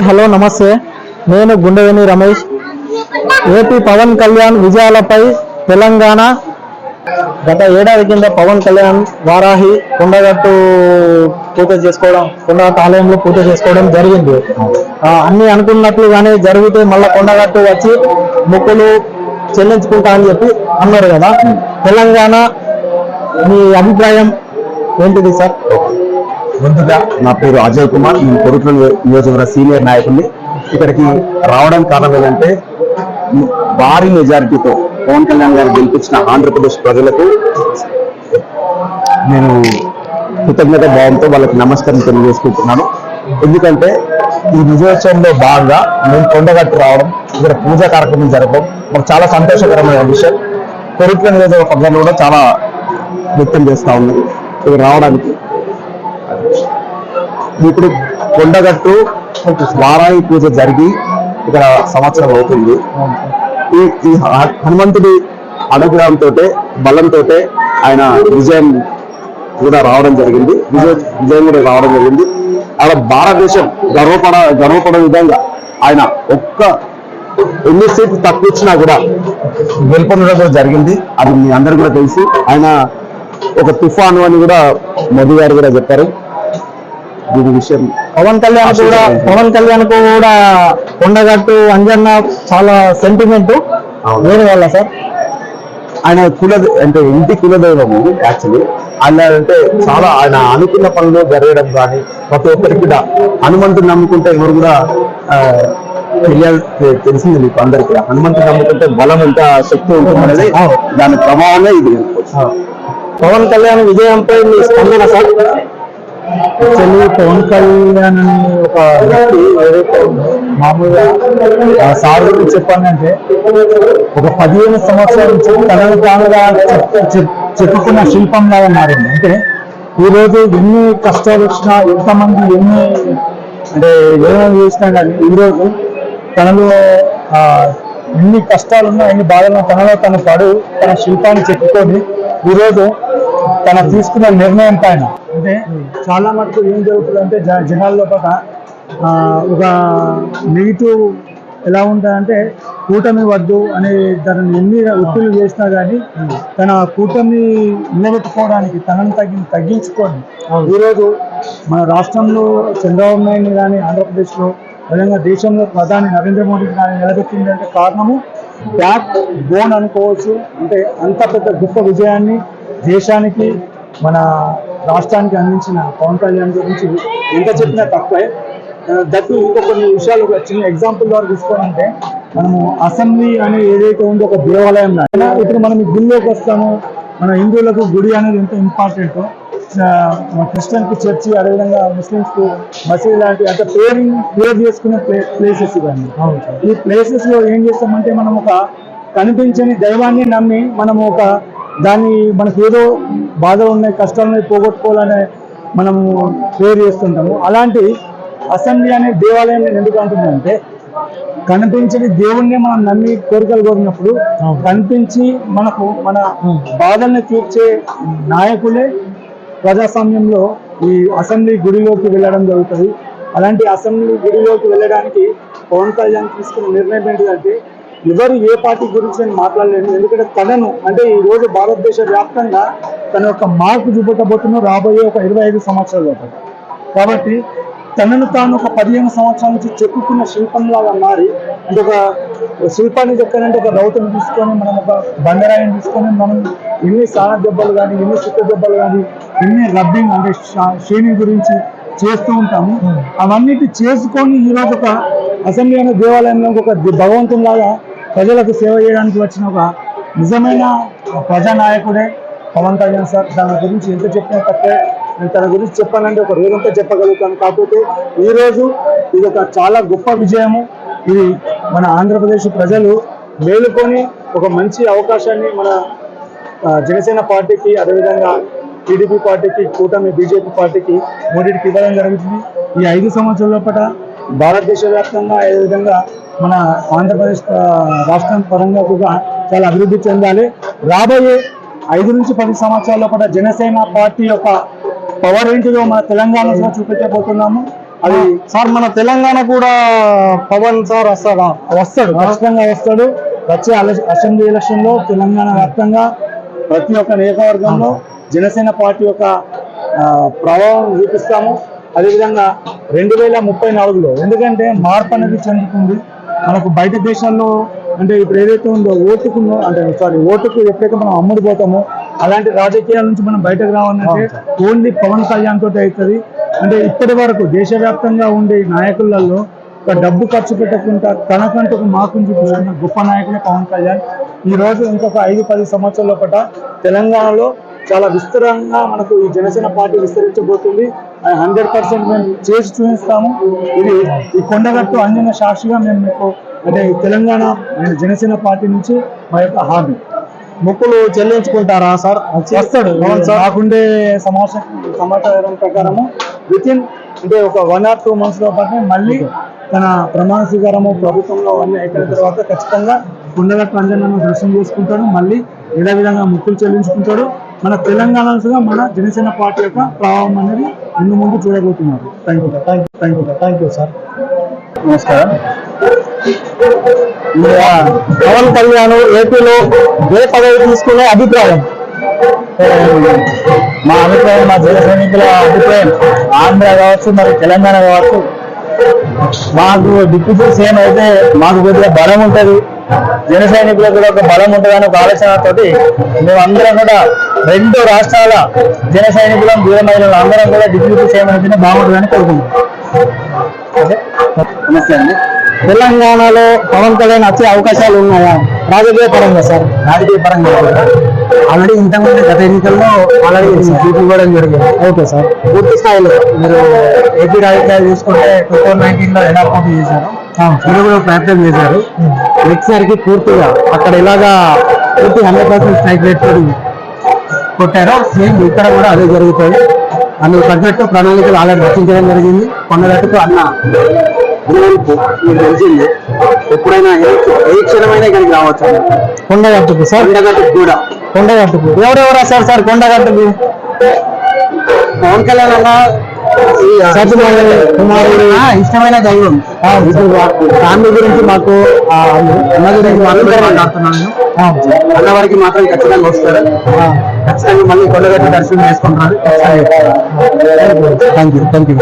Hello నమస్తే, నేను గుండెవేణి Ramesh. AP Pawan Kalyan విజయాలపై Telangana గత ఏడాది కింద పవన్ కళ్యాణ్ వారాహి కొండగట్టు పూజ చేసుకోవడం, కొండగట్టు ఆలయంలో పూజ చేసుకోవడం జరిగింది. అన్ని అనుకున్నట్లుగానే జరిగితే మళ్ళీ కొండగట్టు వచ్చి మొక్కులు చెల్లించుకుంటా అని చెప్పి అన్నారు కదా. తెలంగాణ మీ అభిప్రాయం ఏంటిది సార్? ముందుగా నా పేరు అజయ్ కుమార్, నేను కొరుట్ల నియోజకవర్గ సీనియర్ నాయకుడిని. ఇక్కడికి రావడానికి కారణం ఏంటంటే భారీ మెజారిటీతో పవన్ కళ్యాణ్ గారు గెలిపించిన ఆంధ్రప్రదేశ్ ప్రజలకు నేను కృతజ్ఞత భావంతో వాళ్ళకి నమస్కారం తెలియజేసుకుంటున్నాను. ఎందుకంటే ఈ విజయోత్సవంలో భాగంగా మేము కొండగట్టు రావడం, ఇక్కడ పూజా కార్యక్రమం జరగడం మాకు చాలా సంతోషకరమైన విషయం. కొరుట్ల నియోజకవర్గంలో కూడా చాలా వ్యక్తం చేస్తా ఉంది ఇక్కడ రావడానికి. ఇప్పుడు కొండగట్టు వారాయి పూజ జరిగి ఇక్కడ సంవత్సరం అవుతుంది. ఈ హనుమంతుడి అనుగ్రహంతో, బలంతో ఆయన విజయం కూడా రావడం జరిగింది. విజయం కూడా రావడం జరిగింది. అలా భారతదేశం గర్వపడే విధంగా ఆయన ఎన్ని సీట్లు తక్కువ ఇచ్చినా కూడా గెలుపొందడం కూడా జరిగింది. అది మీ అందరు కూడా తెలిసి ఆయన ఒక తుఫాను అని కూడా మోదీ గారు కూడా చెప్పారు. దీని విషయం పవన్ కళ్యాణ్ కూడా కొండగట్టు అంజన్న చాలా సెంటిమెంట్. వేరే వల్ల సార్ ఆయన అంటే ఇంటి కులదైవము. యాక్చువల్లీ ఆయన అంటే చాలా ఆయన అనుకున్న పనులు జరగడం కానీ ప్రతి ఒక్కరికి కూడా హనుమంతుని నమ్ముకుంటే ఎవరు కూడా తెలిసింది మీకు అందరికీ. హనుమంతుని నమ్ముకుంటే బలం ఎంత శక్తి ఉంటుందనేది దాని ప్రభావమే ఇది. పవన్ కళ్యాణ్ విజయంపై మీ స్పందన సార్? పవన్ కళ్యాణ్ అని ఒక వ్యక్తి ఏదైతే మామూలుగా సార్ గురించి చెప్పాలంటే ఒక 15 సంవత్సరాల నుంచి తనను తానుగా చెప్పుకున్న శిల్పం లాగా మారింది. అంటే ఈరోజు ఎన్ని కష్టాలు వచ్చినా, ఎంతమంది ఎన్ని అంటే ఏమేమి చేసినా కానీ ఈరోజు తనలో ఎన్ని కష్టాలున్నా, ఎన్ని బాధలున్నా తనలో తన తన శిల్పాన్ని చెప్పుకొని ఈరోజు తన తీసుకున్న నిర్ణయం పైన అంటే చాలా మటుకు ఏం జరుగుతుందంటే జనాల్లో ఒక నెగిటివ్ ఎలా ఉంటుందంటే కూటమి వద్దు అనే దానిని ఎన్ని ఒత్తిళ్లు చేసినా కానీ తన కూటమి నిలబెట్టుకోవడానికి తనను తగ్గించుకొని ఈరోజు మన రాష్ట్రంలో చంద్రబాబు నాయుడు కానీ, ఆంధ్రప్రదేశ్లో విధంగా దేశంలో ప్రధాని నరేంద్ర మోడీ కానీ నిలబెట్టింది అంటే కారణము బ్యాక్ బోన్ అనుకోవచ్చు. అంటే అంత పెద్ద గొప్ప విజయాన్ని దేశానికి, మన రాష్ట్రానికి అందించిన పవన్ కళ్యాణ్ గురించి ఎంత చెప్పినా తక్కువే. దట్టు ఇంకో కొన్ని విషయాలు చిన్న ఎగ్జాంపుల్ ద్వారా తీసుకోవాలంటే, మనము అసెంబ్లీ అని ఏదైతే ఉందో ఒక దేవాలయం, ఇప్పుడు మనం ఈ గుడిలోకి వస్తాము. మన హిందువులకు గుడి అనేది ఎంత ఇంపార్టెంట్, క్రిస్టియన్కి చర్చి, అదేవిధంగా ముస్లిమ్స్కు మసీద్ లాంటి అంటే ప్రేర్ చేసుకునే ప్లేసెస్ ఇవన్నీ. ఈ ప్లేసెస్ లో ఏం చేస్తామంటే మనం ఒక కనిపించని దైవాన్ని నమ్మి మనము మనకు ఏదో బాధలు ఉన్నాయి, కష్టాలు ఉన్నాయి, పోగొట్టుకోవాలనే మనము ప్రేర్ చేస్తుంటాము. అలాంటి అసెంబ్లీ అనే దేవాలయం నేను ఎందుకు అంటున్నానంటే, కనిపించని దేవుణ్ణి మనం నమ్మి కోరికలు కోరినప్పుడు కనిపించి మనకు మన బాధల్ని తీర్చే నాయకులే ప్రజాస్వామ్యంలో ఈ అసెంబ్లీ గుడిలోకి వెళ్ళడం జరుగుతుంది. అలాంటి అసెంబ్లీ గుడిలోకి వెళ్ళడానికి పవన్ కళ్యాణ్ తీసుకున్న నిర్ణయం ఏంటిదంటే, ఎవరు ఏ పార్టీ గురించి నేను మాట్లాడలేను. ఎందుకంటే తనను అంటే ఈ రోజు భారతదేశ వ్యాప్తంగా తన యొక్క మార్పు చూపెట్టబోతున్న రాబోయే ఒక 25 సంవత్సరాల లోపల. కాబట్టి తనను తాను ఒక 15 సంవత్సరాల నుంచి చెప్పుకున్న శిల్పంలాగా మారి, అంటే ఒక శిల్పాన్ని చెక్కాలంటే ఒక రౌతును తీసుకొని, మనం ఒక బండరాయిని తీసుకొని మనం ఎన్ని సాన దెబ్బలు కానీ, ఎన్ని చిత్త దెబ్బలు కానీ, ఎన్ని రబ్బింగ్ అంటే షేనింగ్ గురించి చేస్తూ ఉంటాము. అవన్నిటి చేసుకొని ఈరోజు ఒక అసెంబ్లీ అనే దేవాలయంలో ఒక భగవంతునిలాగా ప్రజలకు సేవ చేయడానికి వచ్చిన ఒక నిజమైన ప్రజానాయకుడే పవన్ కళ్యాణ్ సార్. దాని గురించి ఎంత చెప్పినా తక్కువే. నేను తన గురించి చెప్పాలంటే ఒక రోజంతా చెప్పగలుగుతాను. కాకపోతే ఈరోజు ఇది ఒక చాలా గొప్ప విజయము. ఇది మన ఆంధ్రప్రదేశ్ ప్రజలు మేలుకొని ఒక మంచి అవకాశాన్ని మన జనసేన పార్టీకి, అదేవిధంగా టీడీపీ పార్టీకి, కూటమి బీజేపీ పార్టీకి, మోడీకి ఇవ్వడం జరుగుతుంది. ఈ 5 సంవత్సరాల లోపల భారతదేశ వ్యాప్తంగా అదేవిధంగా మన ఆంధ్రప్రదేశ్ రాష్ట్రం పరంగా కూడా చాలా అభివృద్ధి చెందాలి. రాబోయే 5 నుంచి 10 సంవత్సరాల లోపల జనసేన పార్టీ యొక్క పవర్ ఏంటిదో మన తెలంగాణలో చూపించబోతున్నాము. అది సార్ మన తెలంగాణ కూడా పవన్ సార్ వస్తాడా? వస్తాడు, ఖచ్చితంగా వస్తాడు. వచ్చే అసెంబ్లీ ఎలక్షన్ లో తెలంగాణ వ్యాప్తంగా ప్రతి ఒక్క నియోజకవర్గంలో జనసేన పార్టీ యొక్క ప్రభావం చూపిస్తాము. అదేవిధంగా 2034లో ఎందుకంటే మార్పు అనేది చెందుతుంది. మనకు బయట దేశాల్లో అంటే ఇప్పుడు ఏదైతే ఉందో ఓటుకు ఎప్పుడైతే మనం అమ్ముడుపోతామో అలాంటి రాజకీయాల నుంచి మనం బయటకు రావాలంటే ఓన్లీ పవన్ కళ్యాణ్ తోటి అవుతుంది. అంటే ఇప్పటి వరకు దేశవ్యాప్తంగా ఉండే నాయకులలో ఒక డబ్బు ఖర్చు పెట్టకుండా తనకంటూ ఒక మార్పును చూపిస్తున్న గొప్ప నాయకుడే పవన్ కళ్యాణ్. ఈ రోజు ఇంకొక 5-10 సంవత్సరాల లోపల తెలంగాణలో చాలా విస్తరంగా మనకు ఈ జనసేన పార్టీ విస్తరించబోతుంది. 100% మేము చేసి చూపిస్తాము. ఇది ఈ కొండగట్టు అంజన సాక్షిగా మేము మీకు అంటే తెలంగాణ జనసేన పార్టీ నుంచి మా యొక్క హామీ. మొక్కులు చెల్లించుకుంటారా సార్? వస్తాడు నాకుండే సమాచారం ప్రకారము వితిన్ అంటే ఒక 1 or 2 months లో పాటు మళ్ళీ తన ప్రమాణ స్వీకారము ప్రభుత్వంలో అన్ని అయిపోయిన తర్వాత ఖచ్చితంగా కొండగట్టు అంజనను దర్శనం చేసుకుంటాడు. మళ్ళీ ఇదే విధంగా మొక్కులు చెల్లించుకుంటాడు. మన తెలంగాణగా మన జనసేన పార్టీ యొక్క ప్రభావం అనేది ముందు చూడబోతున్నారు. Thank you sir. నమస్కారం. పవన్ కళ్యాణ్ ఏపీలో ఏ పదవి తీసుకునే అభిప్రాయం? మా అభిప్రాయం, మా జన సైనికుల అభిప్రాయం, ఆంధ్ర కావచ్చు మరి తెలంగాణ కావచ్చు, మాకు డిప్యూటీ సీఎం అయితే మాకు కొద్దిగా బలం ఉంటుంది, జన సైనికులకు కూడా ఒక బలం ఉంటుంది అనే ఒక ఆలోచనతోటి మేమందరం కూడా 2 రాష్ట్రాల జన సైనికులం దూరమైన అందరం కూడా డిప్యూటీ సీఎం అయితేనే బాగుంటుందని కోరుకుంటున్నాం. నమస్తే అండి. తెలంగాణలో పవన్ కళ్యాణ్ వచ్చే అవకాశాలు ఉన్నాయా రాజకీయ పరంగా సార్? రాజకీయ పరంగా ఆల్రెడీ ఇంతకుముందు గత ఎన్నికల్లో ఆల్రెడీ సీట్లు ఇవ్వడం జరిగింది. Okay sir. పూర్తి స్థాయిలో మీరు ఏపీ రాజకీయాలు చూసుకుంటే 2019లో ఎలా పోటీ చేశారు, మీరు కూడా ప్రయత్నం చేశారు. నెక్స్ట్ పూర్తిగా అక్కడ ఇలాగా పూర్తి 100% స్ట్రైక్ రేట్ కొట్టారో సేమ్ ఇక్కడ కూడా అదే జరుగుతుంది. అందుకు తగ్గట్టు ప్రణాళికలు ఆల్రెడీ రచించడం జరిగింది. కొండగట్టుకు అన్న మీకు తెలిసింది, ఎప్పుడైనా ఏ క్షణమైనా ఇక్కడికి రావచ్చు. కొండగట్టుకు సార్? కొండగట్టుకు కూడా. కొండగట్టుకు ఎవరెవరు వస్తారు సార్ కొండగట్టుకు? పవన్ కళ్యాణ్ అన్న కుమారుడు ఇష్టమైన దైవం. ఫ్యామిలీ గురించి మాకు అన్న గురించి మాట్లాడుతున్నాను. అన్న వారికి మాత్రం ఖచ్చితంగా వస్తారు. ఖచ్చితంగా మళ్ళీ కొండగట్టు దర్శనం చేసుకుంటున్నారు. Thank you.